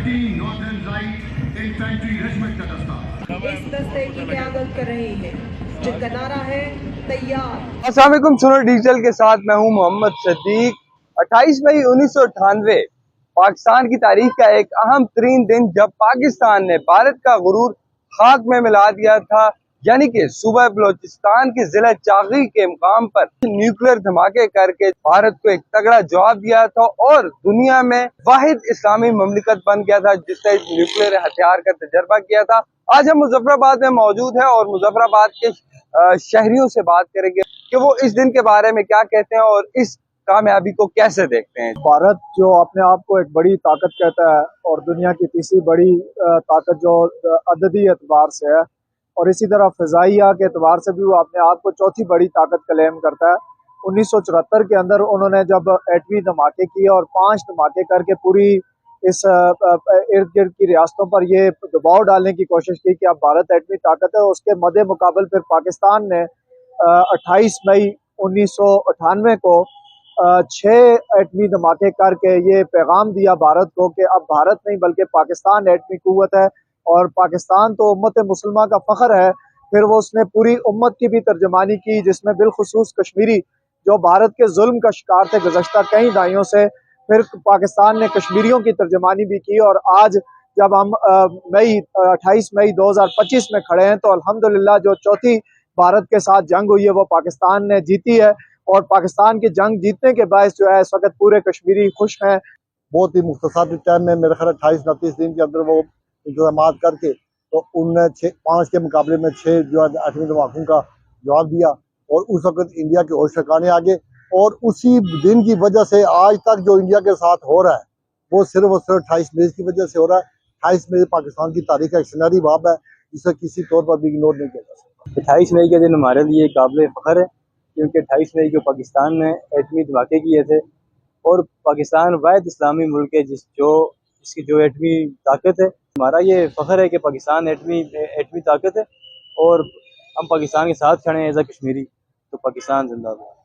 इस दस्ते की क़यादत कर रहे हैं जिनका नारा है तैयार। अस्सलाम वालेकुम। सुनो डिजिटल के साथ मैं हूं मोहम्मद सदीक। 28 मई 1998 पाकिस्तान की तारीख का एक अहम तरीन दिन, जब पाकिस्तान ने भारत का गुरूर खाक में मिला दिया था, यानी कि सूबा बलोचिस्तान के जिला चागी के मुकाम पर न्यूक्लियर धमाके करके भारत को एक तगड़ा जवाब दिया था और दुनिया में वाहिद इस्लामी ममलिकत बन गया था जिसने न्यूक्लियर हथियार का तजर्बा किया था। आज हम मुजफ्फराबाद में मौजूद हैं और मुजफ्फराबाद के शहरियों से बात करेंगे कि वो इस दिन के बारे में क्या कहते हैं और इस कामयाबी को कैसे देखते हैं। भारत जो अपने आप को एक बड़ी ताकत कहता है और दुनिया की तीसरी बड़ी ताकत जो अददी एतबार से है, और इसी तरह फ़िज़ाइया के एतबार से भी वो अपने आप को चौथी बड़ी ताकत क्लेम करता है। 1974 के अंदर उन्होंने जब एटमी धमाके किए और 5 धमाके करके पूरी इस इर्द गिर्द की रियासतों पर ये दबाव डालने की कोशिश की कि अब भारत एटमी ताकत है, उसके मद्दे मुकाबल फिर पाकिस्तान ने 28 मई 1998 को 6 एटमी धमाके करके ये पैगाम दिया भारत को कि अब भारत नहीं बल्कि पाकिस्तान एटमी कुव्वत है और पाकिस्तान तो उम्मत मुसलमा का फ़ख्र है। फिर वो उसने पूरी उम्मत की भी तर्जमानी की, जिसमें बिलखुसूस कश्मीरी जो भारत के जुल्म का शिकार थे गुज़श्ता कई दहाइयों से, फिर पाकिस्तान ने कश्मीरियों की तर्जमानी भी की। और आज जब हम 28 मई 2025 में खड़े हैं तो अल्हम्दुलिल्लाह जो चौथी भारत के साथ जंग हुई है वो पाकिस्तान ने जीती है और पाकिस्तान की जंग जीतने के बायस जो है इस वक्त पूरे कश्मीरी खुश हैं। बहुत ही मुख्तसर टाइम में मेरे ख्याल 28-29 दिन के अंदर वो इंतजाम करके तो उनने 5 के मुकाबले में 6 जो है एटमी धमाकों का जवाब दिया और उस वक्त इंडिया के होश ठिकाने आ गए। और उसी दिन की वजह से आज तक जो इंडिया के साथ हो रहा है वो सिर्फ और सिर्फ 28 मई की वजह से हो रहा है। 28 मई पाकिस्तान की तारीख का एक सुनहरी बाब है, जिसे किसी तौर पर भी इग्नोर नहीं किया जा सकता। 28 मई के दिन हमारे लिए काबिल फ़ख्र है क्योंकि 28 मई को पाकिस्तान ने एटमी धमाके किए थे और पाकिस्तान वाहिद इस्लामी मुल्क है जिसकी जो एटमी ताकत है। हमारा ये फ़ख्र है कि पाकिस्तान एटमी ताकत है और हम पाकिस्तान के साथ खड़े हैं एज ए कश्मीरी। तो पाकिस्तान जिंदाबाद।